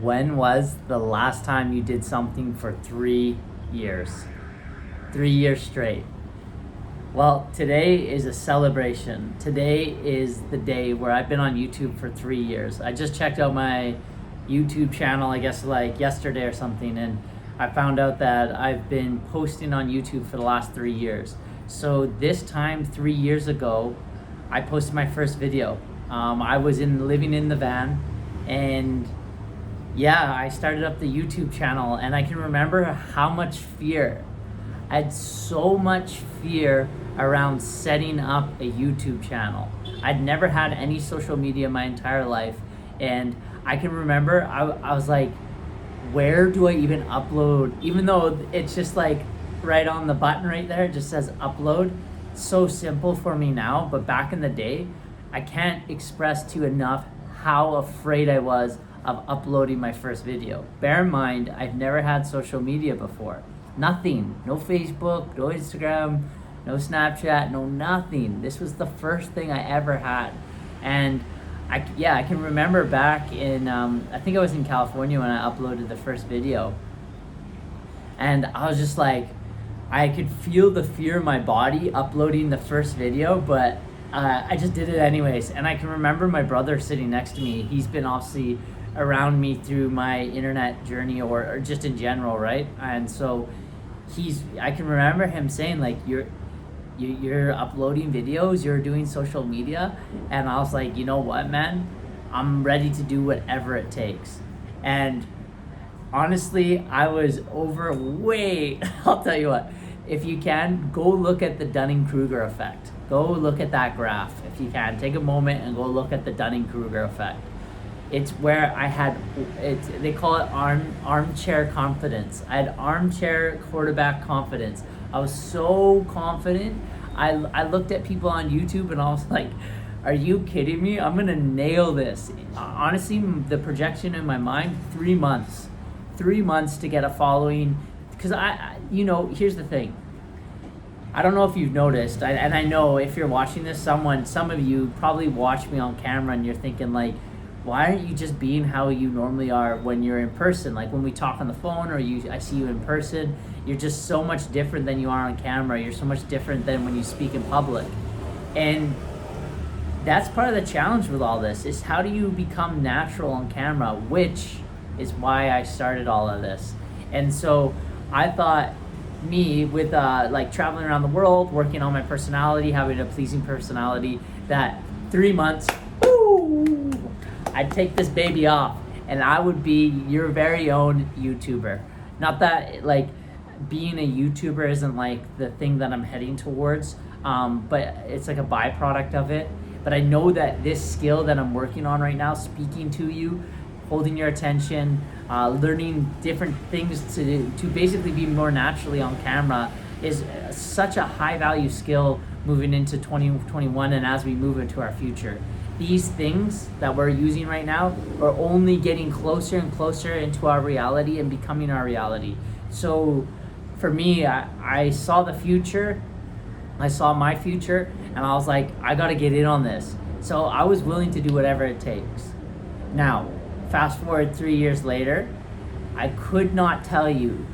When was the last time you did something for 3 years? 3 years straight. Well, today is a celebration. Today is the day where I've been on YouTube for 3 years. I just checked out my YouTube channel, I guess like yesterday or something, and I found out that I've been posting on YouTube for the last 3 years. So this time, 3 years ago, I posted my first video. I was living in the van, and yeah, I started up the YouTube channel, and I can remember how much fear. I had so much fear around setting up a YouTube channel. I'd never had any social media my entire life, and I can remember I was like, where do I even upload? Even though it's just like right on the button right there, it just says upload. It's so simple for me now, but back in the day, I can't express to you enough how afraid I was of uploading my first video. Bear in mind, I've never had social media before. Nothing. No Facebook, no Instagram, no Snapchat, no nothing. This was the first thing I ever had. And I can remember back in, I think I was in California when I uploaded the first video. And I was just like, I could feel the fear in my body uploading the first video, but I just did it anyways. And I can remember my brother sitting next to me. He's been obviously around me through my internet journey or just in general, right? And so I can remember him saying like, you're uploading videos, you're doing social media. And I was like, you know what, man, I'm ready to do whatever it takes. And honestly, I was overweight. I'll tell you what, if you can, go look at the Dunning-Kruger effect. Go look at that graph if you can. Take a moment and go look at the Dunning-Kruger effect. It's where they call it armchair confidence. I had armchair quarterback confidence. I was so confident. I looked at people on YouTube and I was like, are you kidding me? I'm gonna nail this. Honestly, the projection in my mind, 3 months. 3 months to get a following. Because here's the thing. I don't know if you've noticed, and I know if you're watching this, some of you probably watch me on camera and you're thinking like, why aren't you just being how you normally are when you're in person? Like when we talk on the phone or I see you in person, you're just so much different than you are on camera. You're so much different than when you speak in public. And that's part of the challenge with all this, is how do you become natural on camera, which is why I started all of this. And so I thought me with like traveling around the world, working on my personality, having a pleasing personality, that 3 months, I'd take this baby off and I would be your very own YouTuber. Not that like being a YouTuber isn't like the thing that I'm heading towards, but it's like a byproduct of it. But I know that this skill that I'm working on right now, speaking to you, holding your attention, learning different things to basically be more naturally on camera, is such a high value skill moving into 2021 and as we move into our future. These things that we're using right now are only getting closer and closer into our reality and becoming our reality. So for me, I saw the future, I saw my future, and I was like, I gotta get in on this. So I was willing to do whatever it takes. Now, fast forward 3 years later, I could not tell you,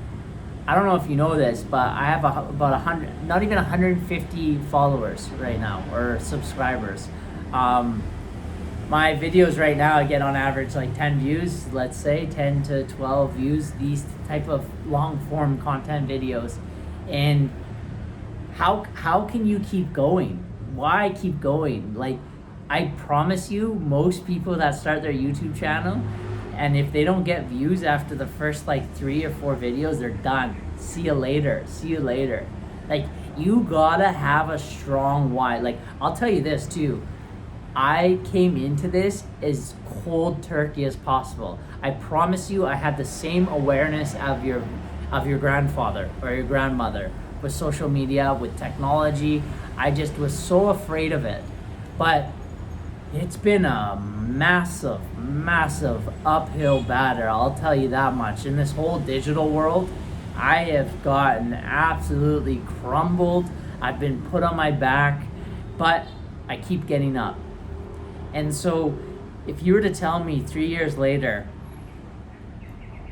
I don't know if you know this, but I have about 100, not even 150 followers right now, or subscribers. My videos right now, I get on average like 10 views, let's say 10 to 12 views, these type of long form content videos. And how can you keep going? Why keep going? Like, I promise you, most people that start their YouTube channel, and if they don't get views after the first like 3 or 4 videos, they're done. See you later. Like, you gotta have a strong why. Like, I'll tell you this too. I came into this as cold turkey as possible. I promise you, I had the same awareness of your grandfather or your grandmother with social media, with technology. I just was so afraid of it. But it's been a massive uphill battle, I'll tell you that much. In this whole digital world, I have gotten absolutely crumbled. I've been put on my back, but I keep getting up. And so if you were to tell me 3 years later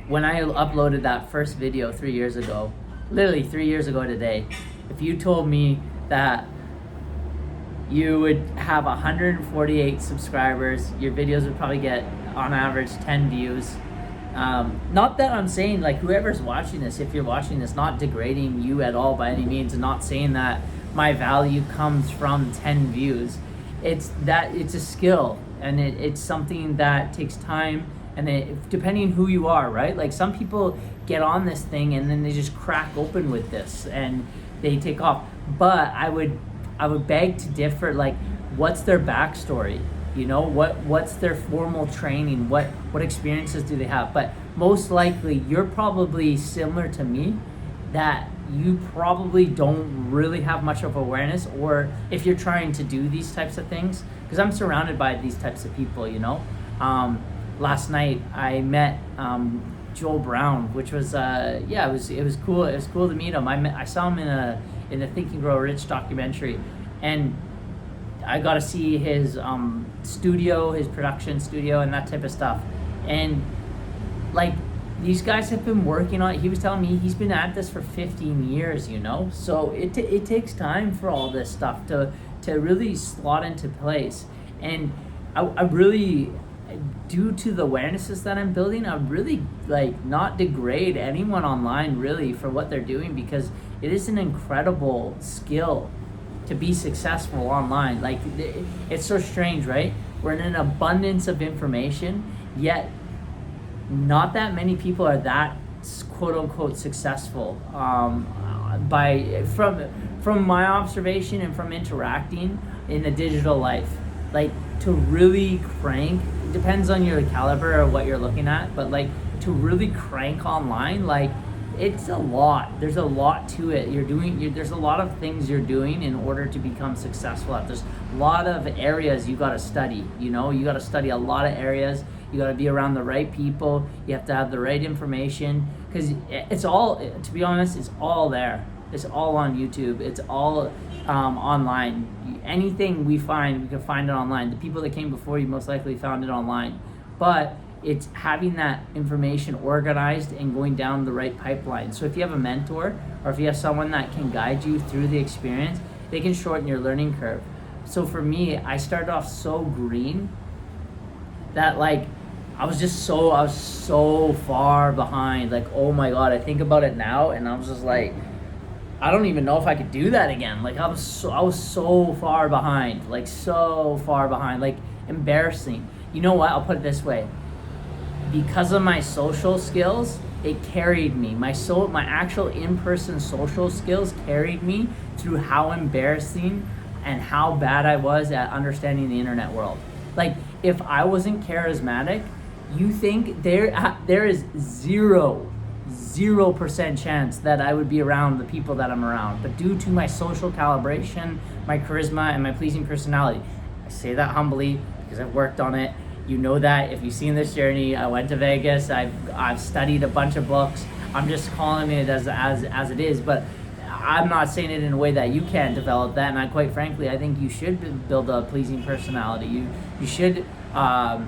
when I uploaded that first video 3 years ago, literally 3 years ago today, if you told me that you would have 148 subscribers, your videos would probably get on average 10 views. Not that I'm saying like whoever's watching this, if you're watching this, not degrading you at all by any means, and not saying that my value comes from 10 views. It's a skill, and it's something that takes time, and depending who you are, right? Like some people get on this thing and then they just crack open with this and they take off. But I would beg to differ. Like, what's their backstory? You know, what's their formal training? What experiences do they have? But most likely, you're probably similar to me, that you probably don't really have much of awareness, or if you're trying to do these types of things, because I'm surrounded by these types of people, you know. Last night I met Joel Brown, which was it was cool. It was cool to meet him. I saw him in a Think and Grow Rich documentary, and I got to see his studio, his production studio, and that type of stuff. And like, these guys have been working on it. He was telling me he's been at this for 15 years, you know? So it takes time for all this stuff to really slot into place. And I really, due to the awarenesses that I'm building, I would really like not degrade anyone online really for what they're doing, because it is an incredible skill to be successful online. Like, it's so strange, right? We're in an abundance of information, yet not that many people are that quote unquote successful. From my observation and from interacting in the digital life, like, to really crank, it depends on your caliber or what you're looking at, but like, to really crank online, like, it's a lot. There's a lot to it. There's a lot of things you're doing in order to become successful at. There's a lot of areas you got to study. You know, you got to study a lot of areas. You got to be around the right people. You have to have the right information, because it's all, to be honest, it's all there. It's all on YouTube. It's all online. Anything we find, we can find it online. The people that came before you most likely found it online. But it's having that information organized and going down the right pipeline. So if you have a mentor, or if you have someone that can guide you through the experience, they can shorten your learning curve. So for me, I started off so green that like, I was so far behind. Like, oh my God, I think about it now and I was just like, I don't even know if I could do that again. Like, I was so far behind, like so far behind, like embarrassing. You know what? I'll put it this way. Because of my social skills, it carried me. My actual in-person social skills carried me through how embarrassing and how bad I was at understanding the internet world. Like, if I wasn't charismatic, you think there is 0% chance that I would be around the people that I'm around. But due to my social calibration, my charisma, and my pleasing personality, I say that humbly because I've worked on it. You know that if you've seen this journey. I went to Vegas. I've studied a bunch of books. I'm just calling it as it is, but I'm not saying it in a way that you can't develop that. And quite frankly, I think you should build a pleasing personality. You should. I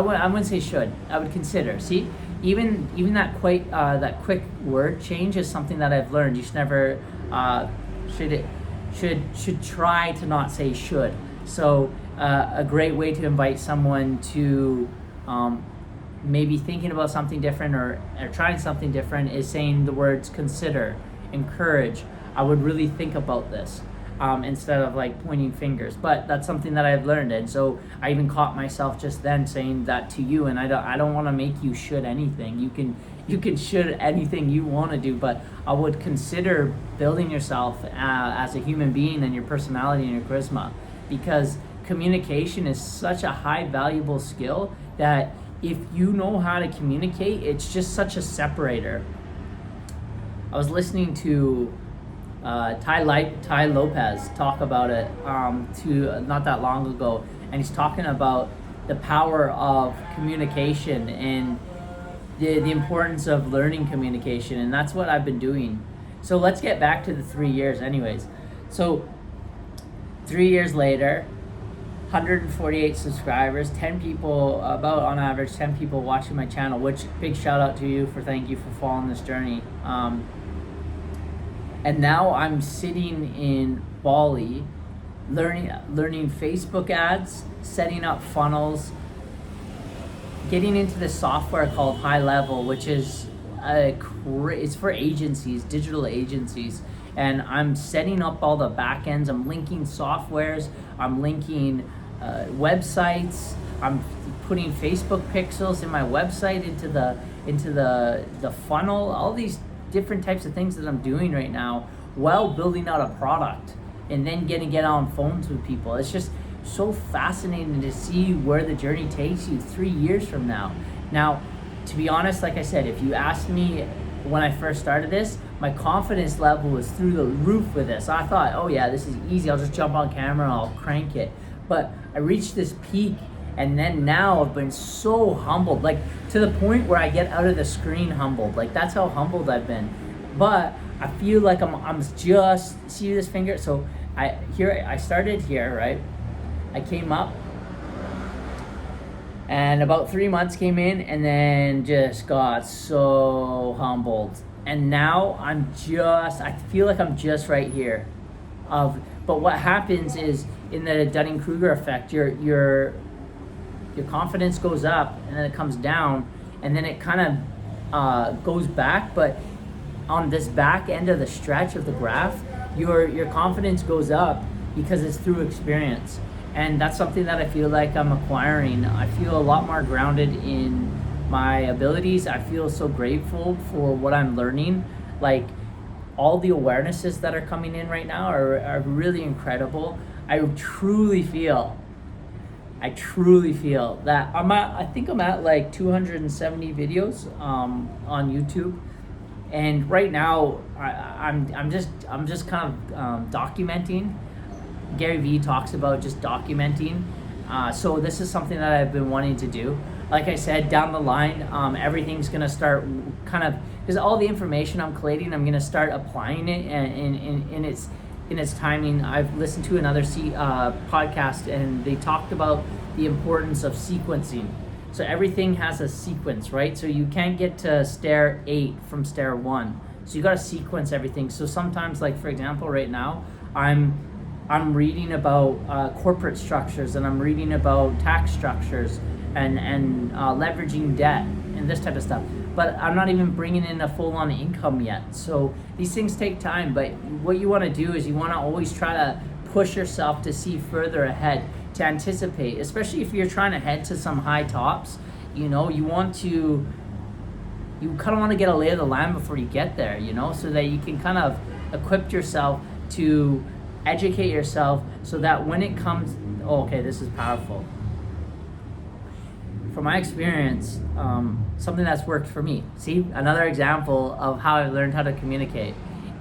wouldn't say should. I would consider. See, even that quick word change is something that I've learned. You should never should try to not say should. So a great way to invite someone to maybe thinking about something different or trying something different is saying the words consider, encourage. I would really think about this instead of like pointing fingers. But that's something that I've learned, and so I even caught myself just then saying that to you. And I don't want to make you should anything. You can should anything you want to do, but I would consider building yourself as a human being and your personality and your charisma, because communication is such a high valuable skill that if you know how to communicate, it's just such a separator. I was listening to Tai Lopez talk about it not that long ago, and he's talking about the power of communication and the importance of learning communication, and that's what I've been doing. So let's get back to the 3 years anyways. So 3 years later, 148 subscribers, 10 people, about on average 10 people watching my channel, which big shout out to you, thank you for following this journey. And now I'm sitting in Bali learning Facebook ads, setting up funnels, getting into this software called High Level, which is it's for agencies, digital agencies. And I'm setting up all the back ends. I'm linking softwares. I'm linking websites. I'm putting Facebook pixels in my website into the funnel. All these different types of things that I'm doing right now while building out a product, and then get on phones with people. It's just so fascinating to see where the journey takes you 3 years from now. Now, to be honest, like I said, if you asked me when I first started this, my confidence level was through the roof with this. I thought, oh yeah, this is easy. I'll just jump on camera and I'll crank it. But I reached this peak, and then now I've been so humbled, like to the point where I get out of the screen humbled. Like that's how humbled I've been. But I feel like I'm just, see this finger? So I started here, right? I came up, and about 3 months came in, and then just got so humbled. And now I feel like I'm just right here. But what happens is, in the Dunning-Kruger effect, your confidence goes up, and then it comes down, and then it kind of goes back. But on this back end of the stretch of the graph, your confidence goes up because it's through experience. And that's something that I feel like I'm acquiring. I feel a lot more grounded in my abilities. I feel so grateful for what I'm learning. Like, all the awarenesses that are coming in right now are really incredible. I truly feel that I think I'm at like 270 videos on YouTube. And right now I'm just kind of documenting. Gary Vee talks about just documenting. So this is something that I've been wanting to do. Like I said, down the line, everything's gonna start kind of, because all the information I'm collating, I'm gonna start applying it in its timing. I've listened to another podcast, and they talked about the importance of sequencing. So everything has a sequence, right? So you can't get to stair 8 from stair 1. So you gotta sequence everything. So sometimes, like for example, right now, I'm reading about corporate structures, and I'm reading about tax structures and leveraging debt and this type of stuff. But I'm not even bringing in a full-on income yet. So these things take time, but what you want to do is you want to always try to push yourself to see further ahead, to anticipate, especially if you're trying to head to some high tops. You know, you kind of want to get a lay of the land before you get there, you know, so that you can kind of equip yourself to educate yourself, so that when it comes, okay, this is powerful. From my experience, something that's worked for me. See, another example of how I've learned how to communicate.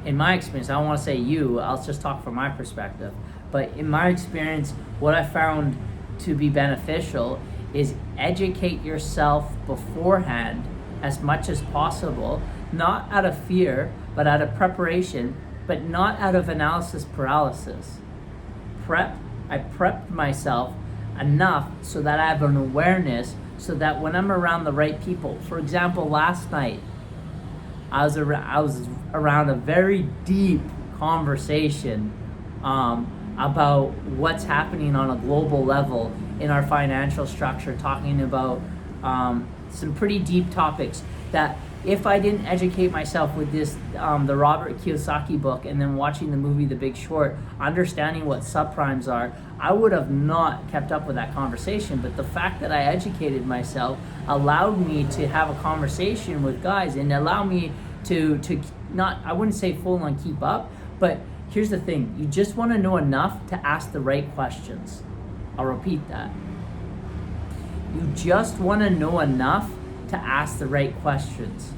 In my experience, I don't want to say you, I'll just talk from my perspective. But in my experience, what I found to be beneficial is educate yourself beforehand as much as possible, not out of fear, but out of preparation, but not out of analysis paralysis. I prepped myself enough so that I have an awareness, so that when I'm around the right people, for example, last night, I was around a very deep conversation about what's happening on a global level in our financial structure, talking about some pretty deep topics that, if I didn't educate myself with this, the Robert Kiyosaki book, and then watching the movie The Big Short, understanding what subprimes are, I would have not kept up with that conversation. But the fact that I educated myself allowed me to have a conversation with guys, and allow me to not, I wouldn't say full on keep up, but here's the thing, you just want to know enough to ask the right questions. I'll repeat that. You just want to know enough to ask the right questions.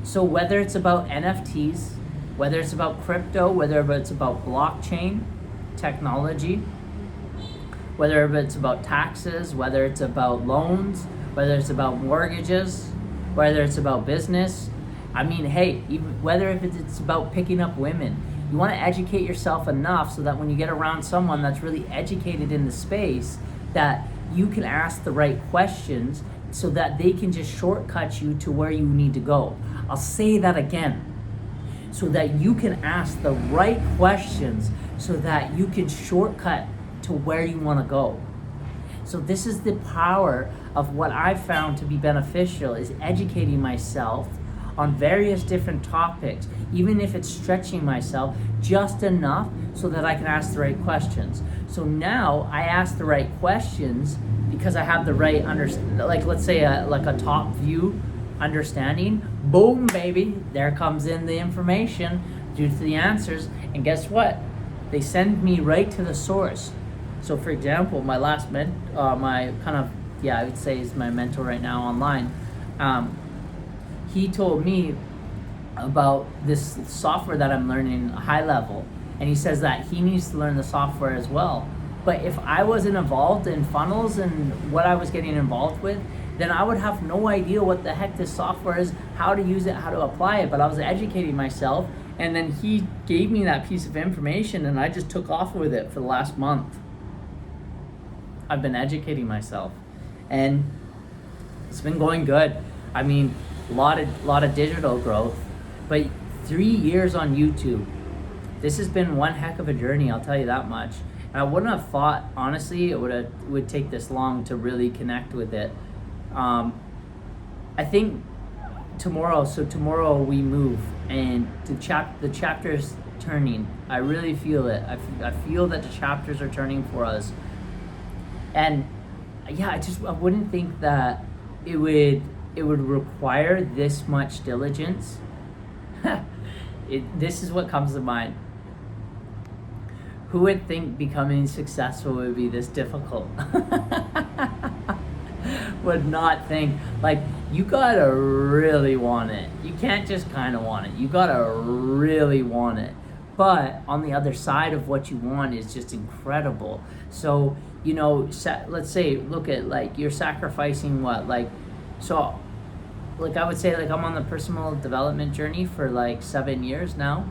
So whether it's about NFTs, whether it's about crypto, whether it's about blockchain technology, whether it's about taxes, whether it's about loans, whether it's about mortgages, whether it's about business, I mean, hey, even whether if it's about picking up women, You want to educate yourself enough so that when you get around someone that's really educated in the space, that you can ask the right questions so that they can just shortcut you to where you need to go. I'll say that again. So that you can ask the right questions so that you can shortcut to where you want to go. So this is the power of what I've found to be beneficial, is educating myself on various different topics, even if it's stretching myself just enough so that I can ask the right questions. So now I ask the right questions because I have the right like let's say a top view understanding. Boom, baby, there comes in the information due to the answers, and guess what? They send me right to the source. So for example, my last my kind of, I would say is my mentor right now online, he told me about this software that I'm learning high level, and he says that he needs to learn the software as well. But if I wasn't involved in funnels and what I was getting involved with, then I would have no idea what the heck this software is, how to use it, how to apply it. But I was educating myself, and then he gave me that piece of information, and I just took off with it for the last month. I've been educating myself, and it's been going good. I mean, a lot of digital growth, but 3 years on YouTube. This has been one heck of a journey, I'll tell you that much. And I wouldn't have thought, honestly, it would take this long to really connect with it. I think tomorrow we move, and the chapter's turning. I really feel it. I feel that the chapters are turning for us. And yeah, I wouldn't think that it would require this much diligence. This is what comes to mind. Who would think becoming successful would be this difficult? Would not think. Like, you gotta really want it. You can't just kind of want it. You gotta really want it. But on the other side of what you want is just incredible. So, let's say, look at, like, you're sacrificing what? I would say, I'm on the personal development journey for 7 years now.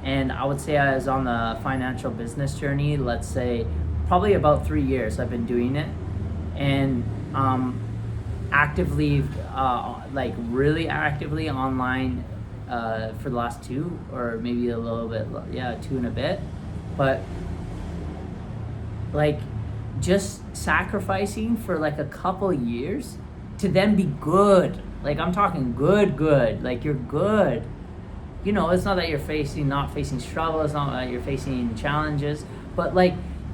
And I would say I was on the financial business journey, let's say, probably about 3 years I've been doing it. And actively, really actively online for the last 2, or maybe a little bit, 2 and a bit. But just sacrificing for a couple years to then be good. I'm talking good. You're good. It's not that you're not facing struggle. It's not that you're facing challenges, but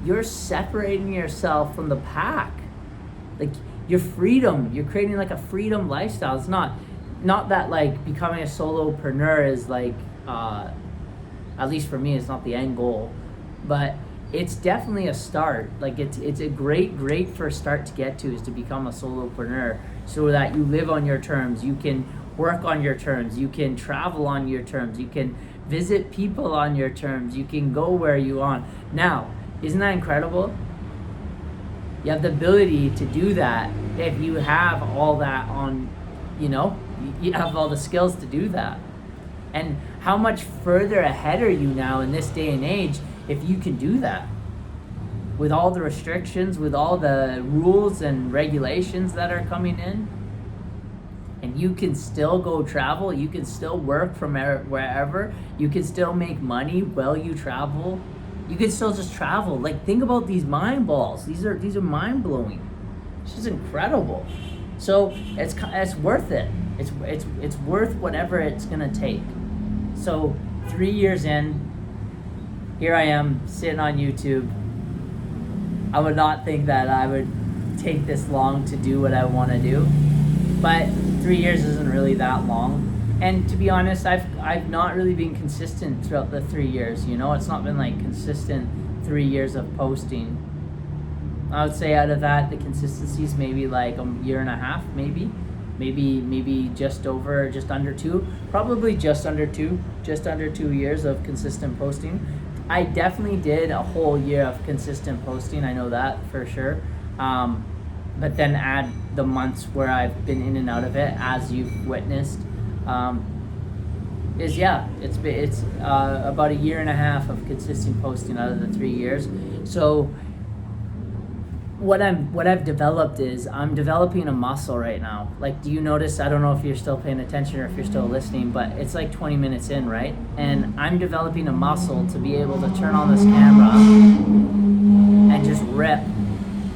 you're separating yourself from the pack. Your freedom, you're creating a freedom lifestyle. It's not that becoming a solopreneur is at least for me, it's not the end goal, but it's definitely a start. It's a great first start to get to, is to become a solopreneur, so that you live on your terms. You can work on your terms. You can travel on your terms. You can visit people on your terms. You can go where you want. Now, isn't that incredible? You have the ability to do that if you have all that on, you have all the skills to do that. And how much further ahead are you now in this day and age if you can do that? With all the restrictions, with all the rules and regulations that are coming in, and you can still go travel, you can still work from wherever, you can still make money while you travel, you can still just travel. Think about these mind balls. These are mind blowing. It's just incredible. So it's worth it. It's worth whatever it's gonna take. So 3 years in, here I am sitting on YouTube. I would not think that I would take this long to do what I want to do, but 3 years isn't really that long. And to be honest, I've not really been consistent throughout the 3 years. It's not been consistent 3 years of posting. I would say out of that, the consistency is maybe a year and a half, maybe just under 2, probably just under 2 years of consistent posting. I definitely did a whole year of consistent posting, I know that for sure. But then add the months where I've been in and out of it, as you've witnessed. is, yeah, it's about a year and a half of consistent posting out of the 3 years. So what I've developed is I'm developing a muscle right now. Like, do you notice? I don't know if you're still paying attention or if you're still listening, but it's like 20 minutes in, right? And I'm developing a muscle to be able to turn on this camera and just rip,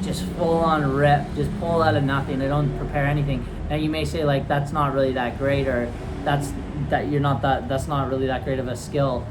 just full on rip, just pull out of nothing. I don't prepare anything. Now you may say, like, that's not really that great, or that's not really that great of a skill.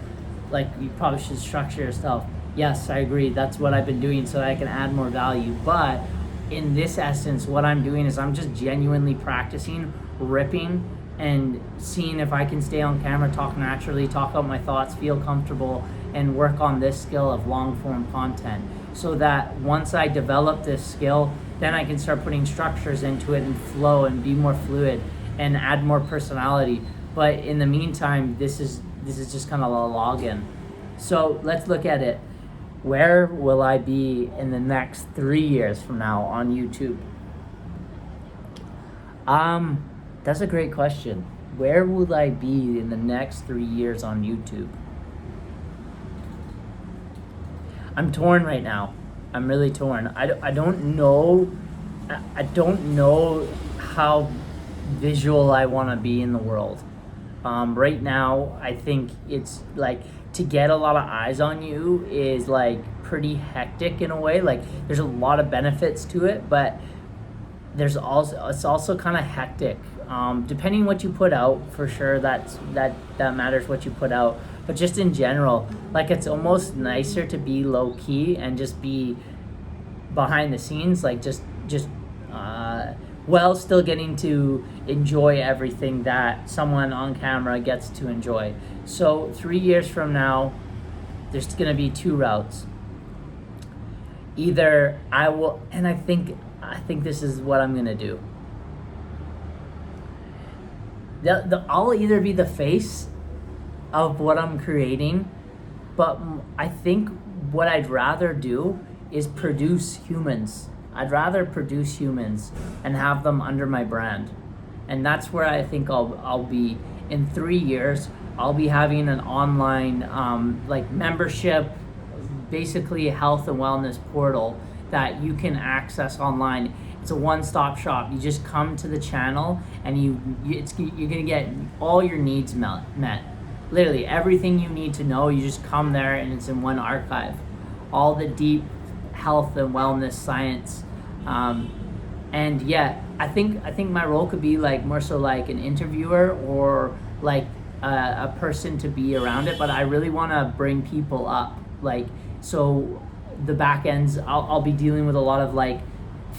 Like, you probably should structure yourself. Yes, I agree. That's what I've been doing so that I can add more value. But in this essence, what I'm doing is I'm just genuinely practicing ripping and seeing if I can stay on camera, talk naturally, talk out my thoughts, feel comfortable, and work on this skill of long form content. So that once I develop this skill, then I can start putting structures into it and flow and be more fluid and add more personality. But in the meantime, this is just kind of a login. So let's look at it. Where will I be in the next 3 years from now on YouTube? That's a great question. Where will I be in the next 3 years on YouTube? I'm torn right now. I'm really torn. I don't know how visual I want to be in the world. Right now, I think it's like, to get a lot of eyes on you is like pretty hectic in a way. Like, there's a lot of benefits to it, but it's also kind of hectic. Depending what you put out, for sure, that matters what you put out. But just in general, like, it's almost nicer to be low key and just be behind the scenes, like while still getting to enjoy everything that someone on camera gets to enjoy. So 3 years from now, there's going to be two routes. Either I will, and I think this is what I'm going to do. I'll either be the face of what I'm creating, but I think what I'd rather do is produce humans. I'd rather produce humans and have them under my brand. And that's where I think I'll be in 3 years. I'll be having an online like membership, basically a health and wellness portal that you can access online. It's a one-stop shop. You just come to the channel and you're gonna get all your needs met. Literally everything you need to know, you just come there and it's in one archive. All the deep health and wellness science. And yeah, I think my role could be like more so like an interviewer or like a person to be around it, but I really want to bring people up. Like, so the back ends, I'll be dealing with a lot of like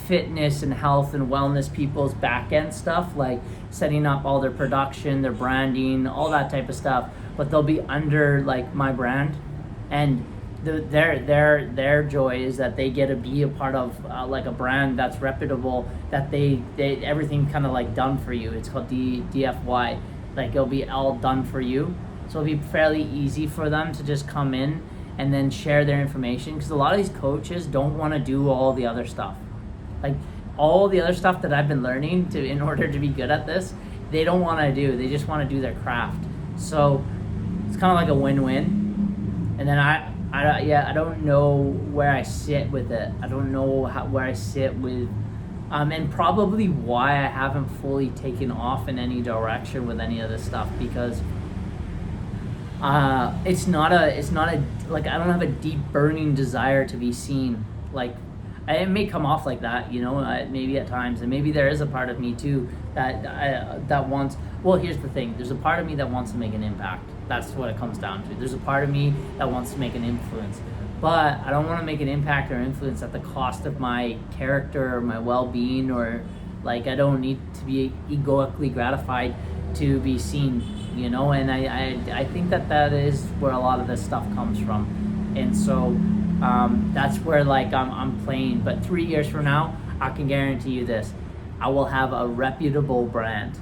fitness and health and wellness people's back end stuff, like setting up all their production, their branding, all that type of stuff, but they'll be under like my brand. And their joy is that they get to be a part of like a brand that's reputable, that they everything kind of like done for you. It's called DFY. Like, it'll be all done for you, so it'll be fairly easy for them to just come in and then share their information, because a lot of these coaches don't want to do all the other stuff. Like, all the other stuff that I've been learning in order to be good at this, they don't want to do. They just want to do their craft. So it's kind of like a win-win. And then I don't know where I sit with it. I don't know where I sit with, and probably why I haven't fully taken off in any direction with any of this stuff, because it's not a like, I don't have a deep burning desire to be seen. Like, it may come off like that, you know, maybe at times, and maybe there is a part of me too that wants. Well, here's the thing: there's a part of me that wants to make an impact. That's what it comes down to. There's a part of me that wants to make an influence, but I don't want to make an impact or influence at the cost of my character or my well-being, or like, I don't need to be egoically gratified to be seen, you know. And I think that is where a lot of this stuff comes from, and so that's where like I'm playing. But 3 years from now, I can guarantee you this: I will have a reputable brand.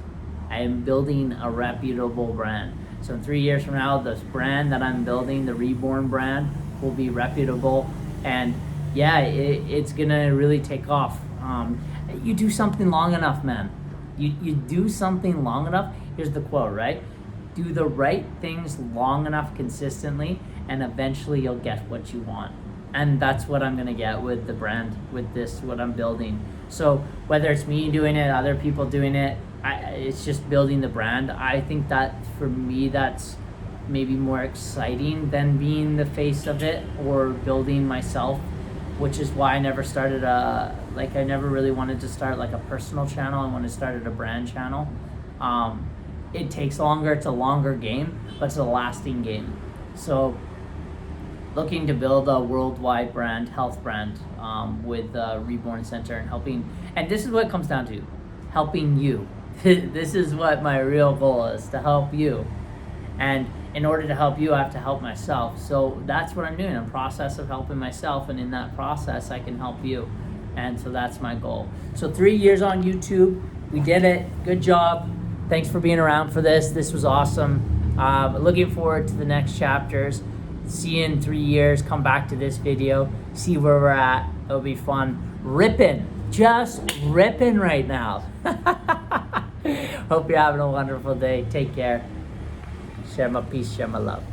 I am building a reputable brand. So in 3 years from now, this brand that I'm building, the Reborn brand, will be reputable, and yeah, it's gonna really take off. You do something long enough, man. You do something long enough. Here's the quote, right? do the right things long enough consistently, and eventually you'll get what you want. And that's what I'm gonna get with the brand, with this, what I'm building. So whether it's me doing it, other people doing it, it's just building the brand. I think that for me, that's maybe more exciting than being the face of it or building myself, which is why I never started I never really wanted to start like a personal channel. I wanted to start a brand channel. It takes longer, it's a longer game, but it's a lasting game. So looking to build a worldwide brand, health brand, with Reborn Center, and helping, and this is what it comes down to, helping you. This is what my real goal is, to help you. And in order to help you, I have to help myself. So that's what I'm doing. I'm in the process of helping myself, and in that process, I can help you. And so that's my goal. So 3 years on YouTube, we did it. Good job. Thanks for being around for this. This was awesome. Looking forward to the next chapters. See you in 3 years. Come back to this video. See where we're at. It'll be fun. Ripping. Just ripping right now. Hope you're having a wonderful day. Take care. Share my peace, share my love.